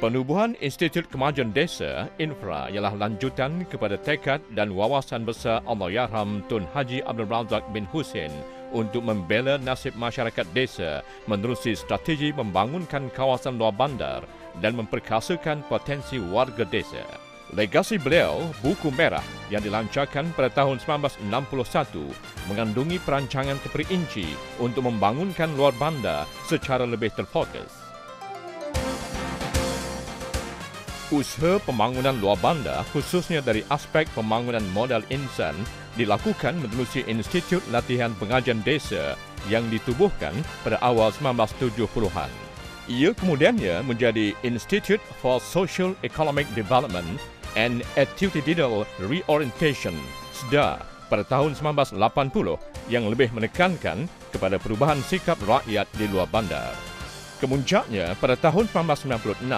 Penubuhan Institut Kemajuan Desa Infra ialah lanjutan kepada tekad dan wawasan besar Allahyarham Tun Haji Abdul Razak bin Hussein untuk membela nasib masyarakat desa menerusi strategi membangunkan kawasan luar bandar dan memperkasakan potensi warga desa. Legasi beliau, Buku Merah yang dilancarkan pada tahun 1961 mengandungi perancangan terperinci untuk membangunkan luar bandar secara lebih terfokus. Usaha pembangunan luar bandar khususnya dari aspek pembangunan modal insan dilakukan menerusi Institut Latihan Pengajian Desa yang ditubuhkan pada awal 1970-an. Ia kemudiannya menjadi Institute for Social Economic Development and Attitudinal Reorientation (SEDA) pada tahun 1980 yang lebih menekankan kepada perubahan sikap rakyat di luar bandar. Kemuncaknya, pada tahun 1996,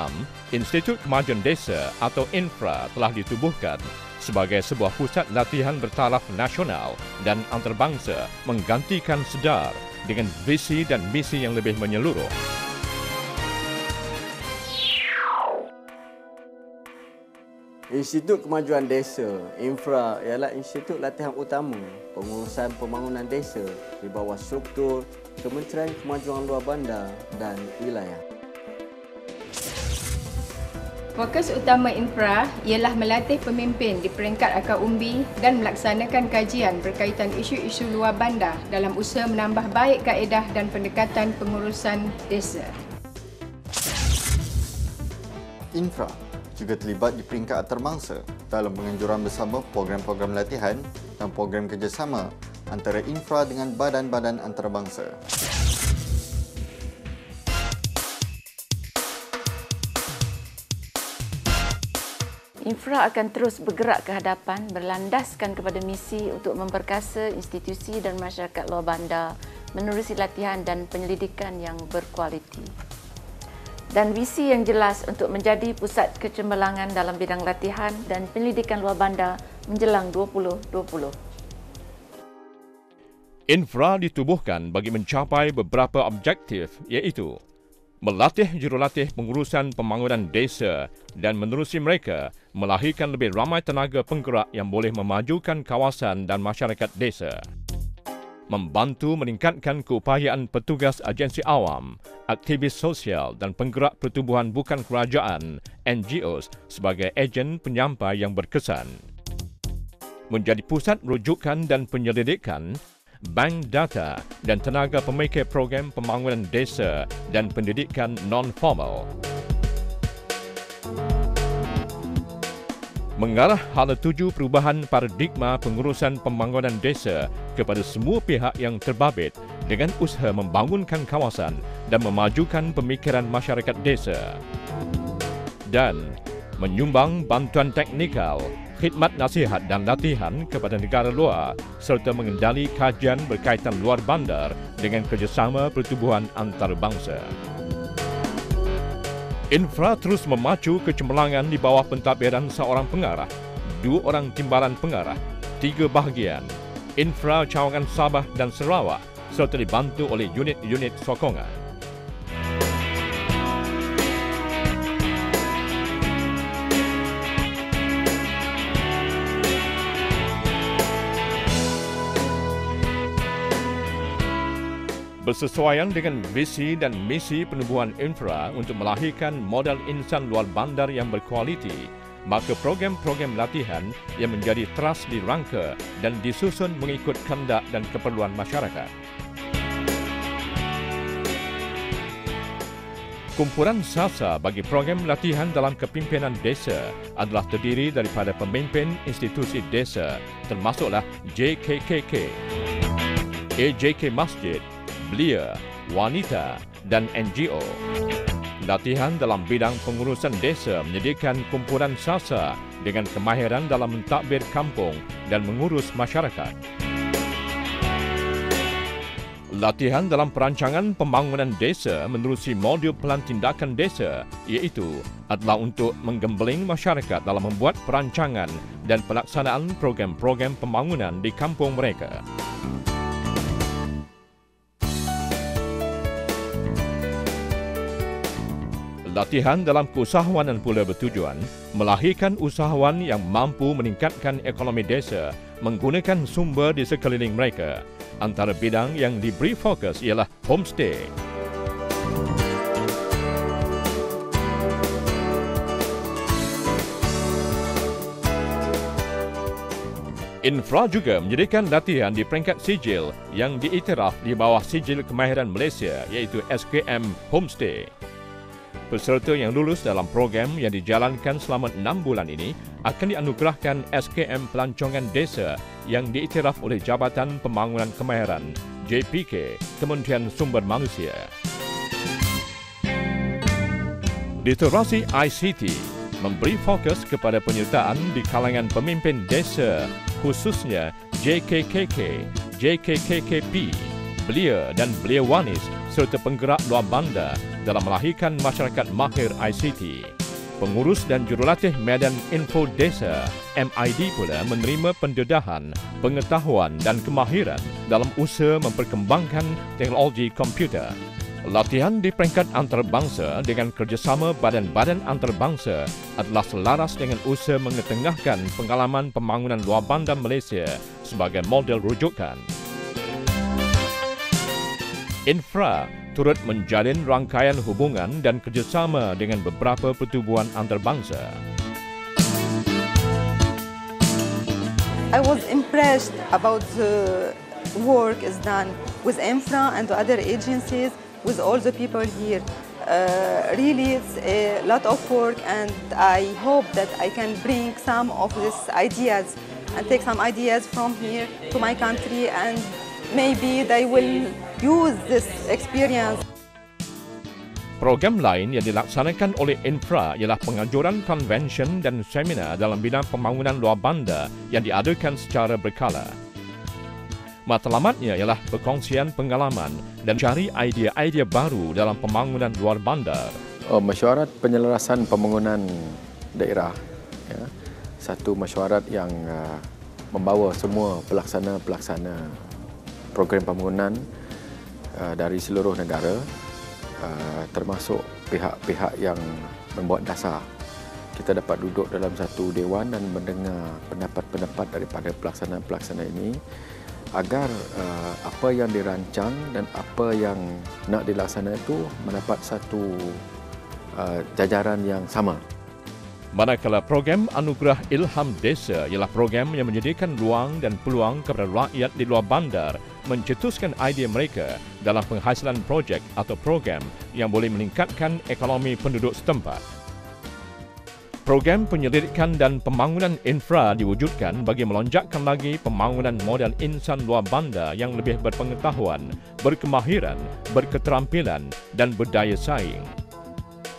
Institut Kemajuan Desa atau Infra telah ditubuhkan sebagai sebuah pusat latihan bertaraf nasional dan antarabangsa menggantikan SEDAR dengan visi dan misi yang lebih menyeluruh. Institut Kemajuan Desa Infra ialah institut latihan utama pengurusan pembangunan desa di bawah struktur Kementerian Kemajuan Luar Bandar dan Wilayah. Fokus utama Infra ialah melatih pemimpin di peringkat akar umbi dan melaksanakan kajian berkaitan isu-isu luar bandar dalam usaha menambah baik kaedah dan pendekatan pengurusan desa. Infra juga terlibat di peringkat antarabangsa dalam penganjuran bersama program-program latihan dan program kerjasama antara Infra dengan badan-badan antarabangsa. Infra akan terus bergerak ke hadapan berlandaskan kepada misi untuk memperkasa institusi dan masyarakat luar bandar menerusi latihan dan penyelidikan yang berkualiti. Dan visi yang jelas untuk menjadi pusat kecemerlangan dalam bidang latihan dan penyelidikan luar bandar menjelang 2020. Infra ditubuhkan bagi mencapai beberapa objektif iaitu melatih jurulatih pengurusan pembangunan desa dan menerusi mereka melahirkan lebih ramai tenaga penggerak yang boleh memajukan kawasan dan masyarakat desa. Membantu meningkatkan keupayaan petugas agensi awam, aktivis sosial dan penggerak pertubuhan bukan kerajaan (NGOs) sebagai ejen penyampai yang berkesan. Menjadi pusat rujukan dan penyelidikan, bank data dan tenaga pemikir program pembangunan desa dan pendidikan non-formal. Mengarah hala tuju perubahan paradigma pengurusan pembangunan desa kepada semua pihak yang terbabit dengan usaha membangunkan kawasan dan memajukan pemikiran masyarakat desa. Dan menyumbang bantuan teknikal, khidmat nasihat dan latihan kepada negara luar serta mengendali kajian berkaitan luar bandar dengan kerjasama pertubuhan antarabangsa. Infra terus memacu kecemerlangan di bawah pentadbiran seorang pengarah, 2 orang timbalan pengarah, 3 bahagian, Infra Cawangan Sabah dan Sarawak serta dibantu oleh unit-unit sokongan. Bersesuaian dengan visi dan misi penubuhan Infra untuk melahirkan modal insan luar bandar yang berkualiti, maka program-program latihan yang menjadi teras dirangka dan disusun mengikut kehendak dan keperluan masyarakat. Kumpulan sasa bagi program latihan dalam kepimpinan desa adalah terdiri daripada pemimpin institusi desa termasuklah JKKK, AJK Masjid, belia, wanita dan NGO. Latihan dalam bidang pengurusan desa menyediakan kumpulan sasa dengan kemahiran dalam mentadbir kampung dan mengurus masyarakat. Latihan dalam perancangan pembangunan desa menerusi modul pelantindakan desa iaitu adalah untuk menggembeling masyarakat dalam membuat perancangan dan pelaksanaan program-program pembangunan di kampung mereka. Latihan dalam keusahawanan pula bertujuan melahirkan usahawan yang mampu meningkatkan ekonomi desa menggunakan sumber di sekeliling mereka. Antara bidang yang diberi fokus ialah homestay. Infra juga menyediakan latihan di peringkat sijil yang diiktiraf di bawah Sijil Kemahiran Malaysia iaitu SKM Homestay. Peserta yang lulus dalam program yang dijalankan selama 6 bulan ini akan dianugerahkan SKM Pelancongan Desa yang diiktiraf oleh Jabatan Pembangunan Kemahiran JPK Kementerian Sumber Manusia. Literasi ICT memberi fokus kepada penyertaan di kalangan pemimpin desa khususnya JKKK, JKKKP, belia dan belia wanis serta penggerak luar bandar dalam melahirkan masyarakat mahir ICT. Pengurus dan jurulatih Medan Info Desa MID pula menerima pendedahan, pengetahuan dan kemahiran dalam usaha memperkembangkan teknologi komputer. Latihan di peringkat antarabangsa dengan kerjasama badan-badan antarabangsa adalah selaras dengan usaha mengetengahkan pengalaman pembangunan luar bandar Malaysia sebagai model rujukan. Infra turut menjalin rangkaian hubungan dan kerjasama dengan beberapa pertubuhan antarabangsa. I was impressed about the work is done with Infra and other agencies, with all the people here. Really, it's a lot of work, and I hope that I can bring some of these ideas and take some ideas from here to my country, and maybe they will use this experience. Program lain yang dilaksanakan oleh Infra ialah penganjuran konvensyen dan seminar dalam bidang pembangunan luar bandar yang diadakan secara berkala. Matlamatnya ialah perkongsian pengalaman dan cari idea-idea baru dalam pembangunan luar bandar. Mesyuarat penyelarasan pembangunan daerah, ya, satu mesyuarat yang membawa semua pelaksana-pelaksana program pembangunan dari seluruh negara, termasuk pihak-pihak yang membuat dasar. Kita dapat duduk dalam satu dewan dan mendengar pendapat-pendapat daripada pelaksana-pelaksana ini agar apa yang dirancang dan apa yang nak dilaksanakan itu mendapat satu jajaran yang sama. Manakala program Anugerah Ilham Desa ialah program yang menyediakan ruang dan peluang kepada rakyat di luar bandar mencetuskan idea mereka dalam penghasilan projek atau program yang boleh meningkatkan ekonomi penduduk setempat. Program penyelidikan dan pembangunan infra diwujudkan bagi melonjakkan lagi pembangunan modal insan luar bandar yang lebih berpengetahuan, berkemahiran, berketerampilan dan berdaya saing.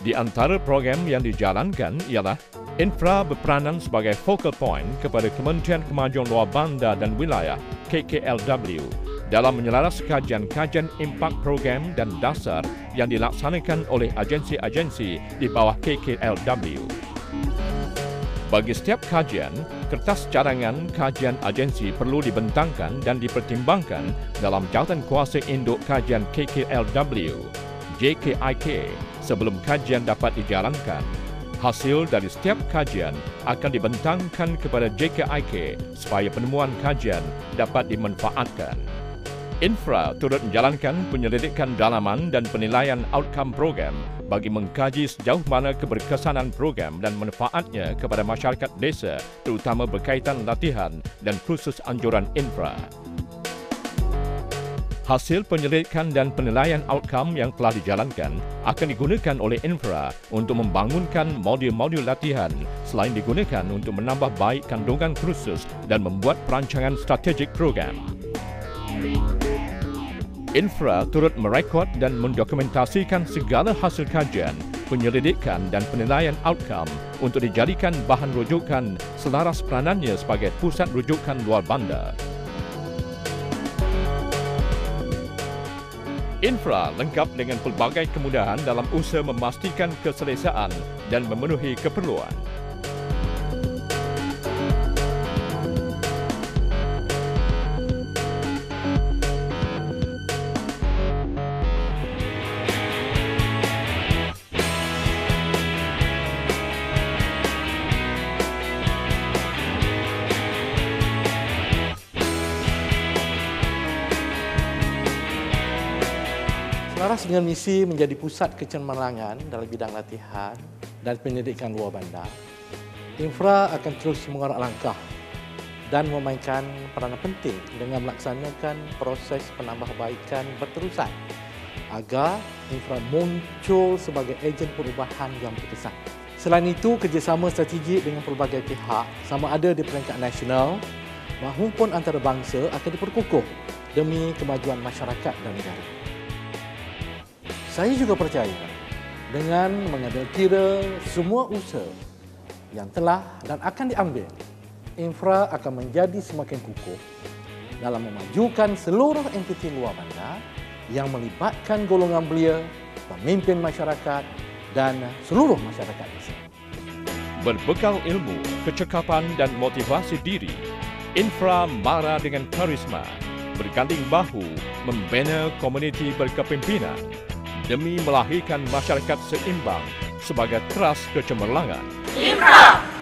Di antara program yang dijalankan ialah Infra berperanan sebagai focal point kepada Kementerian Kemajuan Luar Bandar dan Wilayah KKLW dalam menyelaras kajian-kajian impak program dan dasar yang dilaksanakan oleh agensi-agensi di bawah KKLW. Bagi setiap kajian, kertas cadangan kajian agensi perlu dibentangkan dan dipertimbangkan dalam jawatan kuasa induk kajian KKLW, JKIK, sebelum kajian dapat dijalankan. Hasil dari setiap kajian akan dibentangkan kepada JKIK supaya penemuan kajian dapat dimanfaatkan. Infra turut menjalankan penyelidikan dalaman dan penilaian outcome program bagi mengkaji sejauh mana keberkesanan program dan manfaatnya kepada masyarakat desa, terutama berkaitan latihan dan kursus anjuran infra. Hasil penyelidikan dan penilaian outcome yang telah dijalankan akan digunakan oleh Infra untuk membangunkan modul-modul latihan selain digunakan untuk menambah baik kandungan kursus dan membuat perancangan strategik program. Infra turut merekod dan mendokumentasikan segala hasil kajian, penyelidikan dan penilaian outcome untuk dijadikan bahan rujukan selaras peranannya sebagai pusat rujukan luar bandar. Infra lengkap dengan pelbagai kemudahan dalam usaha memastikan keselesaan dan memenuhi keperluan. Selaras dengan misi menjadi pusat kecemerlangan dalam bidang latihan dan pendidikan luar bandar, Infra akan terus mengarah langkah dan memainkan peranan penting dengan melaksanakan proses penambahbaikan berterusan agar Infra muncul sebagai ejen perubahan yang berkesan. Selain itu, kerjasama strategik dengan pelbagai pihak sama ada di peringkat nasional maupun antarabangsa akan diperkukuh demi kemajuan masyarakat dan negara. Saya juga percaya dengan mengambil kira semua usaha yang telah dan akan diambil, Infra akan menjadi semakin kukuh dalam memajukan seluruh entiti luar bandar yang melibatkan golongan belia, pemimpin masyarakat dan seluruh masyarakat desa. Berbekal ilmu, kecekapan dan motivasi diri, Infra Mara dengan karisma berganding bahu membina komuniti berkepimpinan demi melahirkan masyarakat seimbang sebagai teras kecemerlangan. Infra!